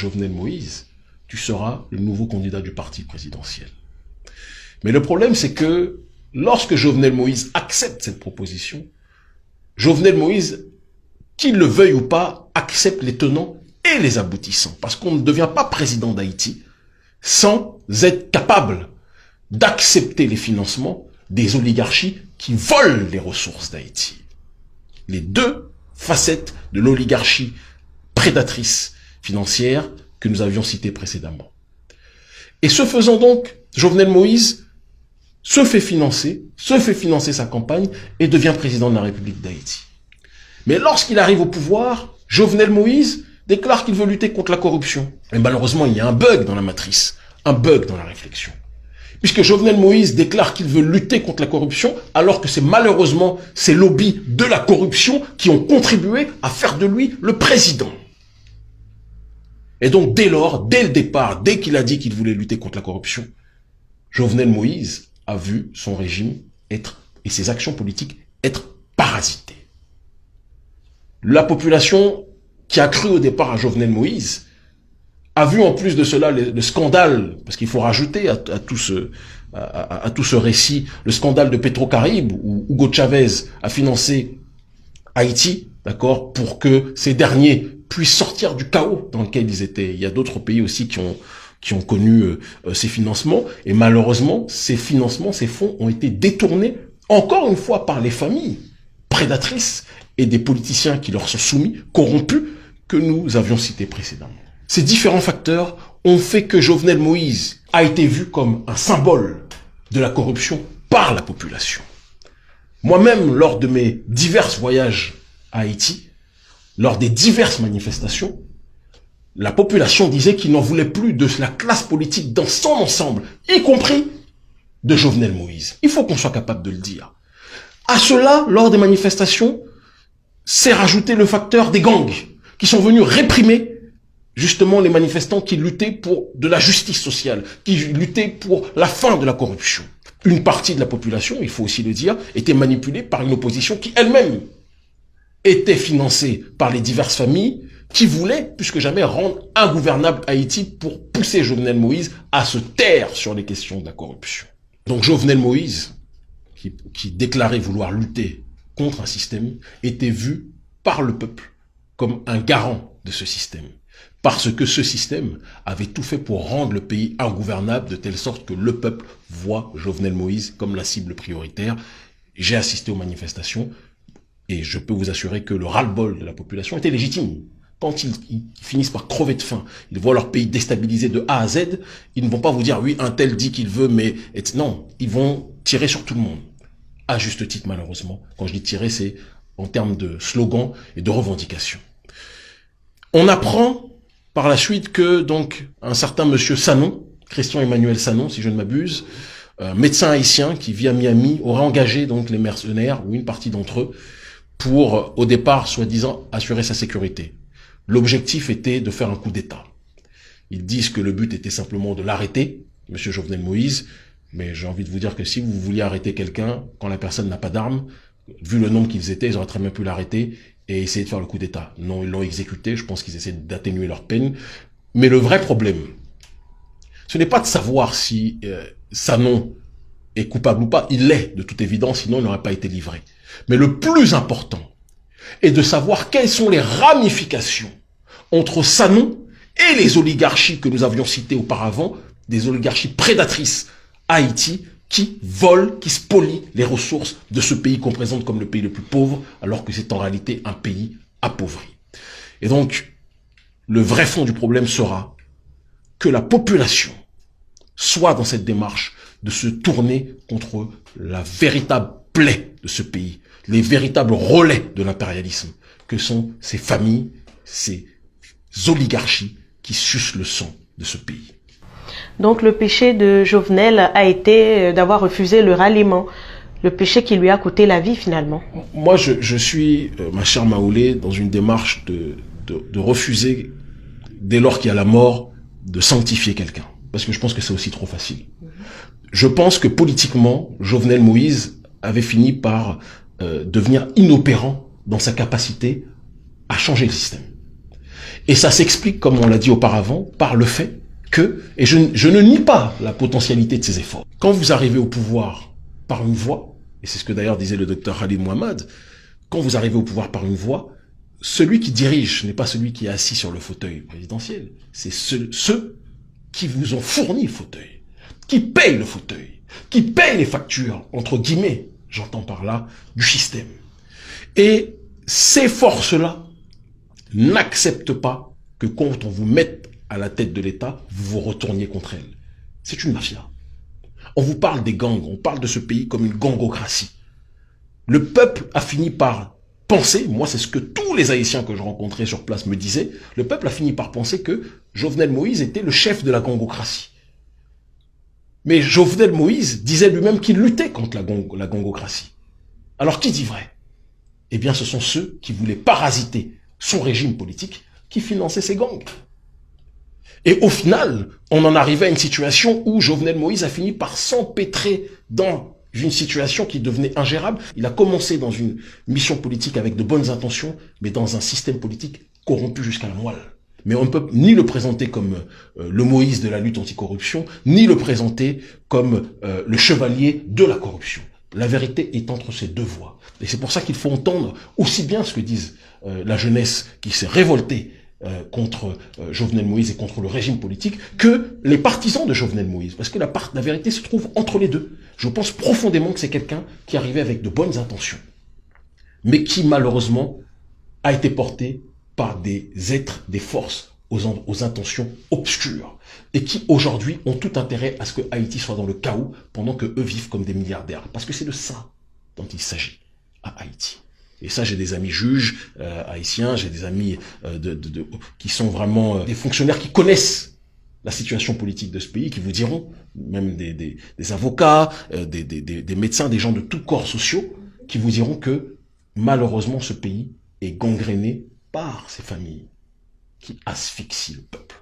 Jovenel Moïse, tu seras le nouveau candidat du parti présidentiel. Mais le problème, c'est que lorsque Jovenel Moïse accepte cette proposition, Jovenel Moïse, qu'il le veuille ou pas, accepte les tenants et les aboutissants. Parce qu'on ne devient pas président d'Haïti sans être capable d'accepter les financements des oligarchies qui volent les ressources d'Haïti. Les deux facettes de l'oligarchie prédatrice financière que nous avions citées précédemment. Et ce faisant donc, Jovenel Moïse se fait financer sa campagne et devient président de la République d'Haïti. Mais lorsqu'il arrive au pouvoir, Jovenel Moïse déclare qu'il veut lutter contre la corruption. Et malheureusement, il y a un bug dans la matrice, un bug dans la réflexion. Puisque Jovenel Moïse déclare qu'il veut lutter contre la corruption, alors que c'est malheureusement ces lobbies de la corruption qui ont contribué à faire de lui le président. Et donc, dès lors, dès le départ, dès qu'il a dit qu'il voulait lutter contre la corruption, Jovenel Moïse a vu son régime être, et ses actions politiques, être parasitées. La population qui a cru au départ à Jovenel Moïse a vu en plus de cela le scandale, parce qu'il faut rajouter à tout ce récit, le scandale de Petrocaribe, où Hugo Chavez a financé Haïti, d'accord, pour que ces derniers puissent sortir du chaos dans lequel ils étaient. Il y a d'autres pays aussi qui ont connu ces financements, et malheureusement, ces financements, ces fonds ont été détournés, encore une fois, par les familles prédatrices et des politiciens qui leur sont soumis, corrompus, que nous avions cités précédemment. Ces différents facteurs ont fait que Jovenel Moïse a été vu comme un symbole de la corruption par la population. Moi-même, lors de mes divers voyages à Haïti, lors des diverses manifestations, la population disait qu'il n'en voulait plus de la classe politique dans son ensemble, y compris de Jovenel Moïse. Il faut qu'on soit capable de le dire. À cela, lors des manifestations, s'est rajouté le facteur des gangs, qui sont venus réprimer justement les manifestants qui luttaient pour de la justice sociale, qui luttaient pour la fin de la corruption. Une partie de la population, il faut aussi le dire, était manipulée par une opposition qui elle-même était financée par les diverses familles qui voulaient, plus que jamais, rendre ingouvernable Haïti pour pousser Jovenel Moïse à se taire sur les questions de la corruption. Donc Jovenel Moïse, qui déclarait vouloir lutter contre un système, était vu par le peuple comme un garant de ce système. Parce que ce système avait tout fait pour rendre le pays ingouvernable de telle sorte que le peuple voit Jovenel Moïse comme la cible prioritaire. J'ai assisté aux manifestations et je peux vous assurer que le ras-le-bol de la population était légitime. Quand ils finissent par crever de faim, ils voient leur pays déstabilisé de A à Z, ils ne vont pas vous dire « oui, un tel dit qu'il veut, mais... » Non, ils vont tirer sur tout le monde. À juste titre, malheureusement. Quand je dis tirer, c'est en termes de slogan et de revendication. On apprend par la suite que donc un certain monsieur Sanon, Christian Emmanuel Sanon, si je ne m'abuse, médecin haïtien qui vit à Miami, aurait engagé donc les mercenaires, ou une partie d'entre eux, pour, au départ, soi-disant, assurer sa sécurité. L'objectif était de faire un coup d'État. Ils disent que le but était simplement de l'arrêter, monsieur Jovenel Moïse, mais j'ai envie de vous dire que si vous vouliez arrêter quelqu'un, quand la personne n'a pas d'armes, vu le nombre qu'ils étaient, ils auraient très bien pu l'arrêter et essayer de faire le coup d'État. Non, ils l'ont exécuté, je pense qu'ils essaient d'atténuer leur peine. Mais le vrai problème, ce n'est pas de savoir si Sanon est coupable ou pas, il l'est de toute évidence, sinon il n'aurait pas été livré. Mais le plus important est de savoir quelles sont les ramifications entre Sanon et les oligarchies que nous avions citées auparavant, des oligarchies prédatrices à Haïti, qui volent, qui spolient les ressources de ce pays qu'on présente comme le pays le plus pauvre, alors que c'est en réalité un pays appauvri. Et donc, le vrai fond du problème sera que la population soit dans cette démarche de se tourner contre la véritable plaie de ce pays, les véritables relais de l'impérialisme, que sont ces familles, ces oligarchies qui sucent le sang de ce pays. Donc le péché de Jovenel a été d'avoir refusé le ralliement, le péché qui lui a coûté la vie finalement. Moi je suis, ma chère Maoulé, dans une démarche de refuser, dès lors qu'il y a la mort, de sanctifier quelqu'un. Parce que je pense que c'est aussi trop facile. Je pense que politiquement, Jovenel Moïse avait fini par devenir inopérant dans sa capacité à changer le système. Et ça s'explique, comme on l'a dit auparavant, par le fait que, et je ne nie pas la potentialité de ces efforts, quand vous arrivez au pouvoir par une voie, et c'est ce que d'ailleurs disait le docteur Khalid Mohamed, quand vous arrivez au pouvoir par une voie, celui qui dirige n'est pas celui qui est assis sur le fauteuil présidentiel, c'est ceux qui vous ont fourni le fauteuil, qui payent le fauteuil, qui payent les factures, entre guillemets, j'entends par là, du système. Et ces forces-là n'acceptent pas que quand on vous mette à la tête de l'État, vous vous retourniez contre elles. C'est une mafia. On vous parle des gangs, on parle de ce pays comme une gangocratie. Le peuple a fini par penser, moi c'est ce que tous les Haïtiens que je rencontrais sur place me disaient, le peuple a fini par penser que Jovenel Moïse était le chef de la gangocratie. Mais Jovenel Moïse disait lui-même qu'il luttait contre la gangocratie. Alors qui dit vrai? Eh bien ce sont ceux qui voulaient parasiter son régime politique qui finançaient ces gangs. Et au final, on en arrivait à une situation où Jovenel Moïse a fini par s'empêtrer dans une situation qui devenait ingérable. Il a commencé dans une mission politique avec de bonnes intentions, mais dans un système politique corrompu jusqu'à la moelle. Mais on ne peut ni le présenter comme le Moïse de la lutte anticorruption, ni le présenter comme le chevalier de la corruption. La vérité est entre ces deux voies. Et c'est pour ça qu'il faut entendre aussi bien ce que disent la jeunesse qui s'est révoltée contre Jovenel Moïse et contre le régime politique, que les partisans de Jovenel Moïse. Parce que la vérité se trouve entre les deux. Je pense profondément que c'est quelqu'un qui arrivait avec de bonnes intentions, mais qui malheureusement a été porté par des êtres, des forces aux intentions obscures, et qui aujourd'hui ont tout intérêt à ce que Haïti soit dans le chaos pendant que eux vivent comme des milliardaires. Parce que c'est de ça dont il s'agit à Haïti. Et ça, j'ai des amis juges haïtiens, j'ai des amis qui sont vraiment des fonctionnaires qui connaissent la situation politique de ce pays, qui vous diront, même des avocats, des médecins, des gens de tous corps sociaux, qui vous diront que malheureusement ce pays est gangréné par ces familles qui asphyxient le peuple.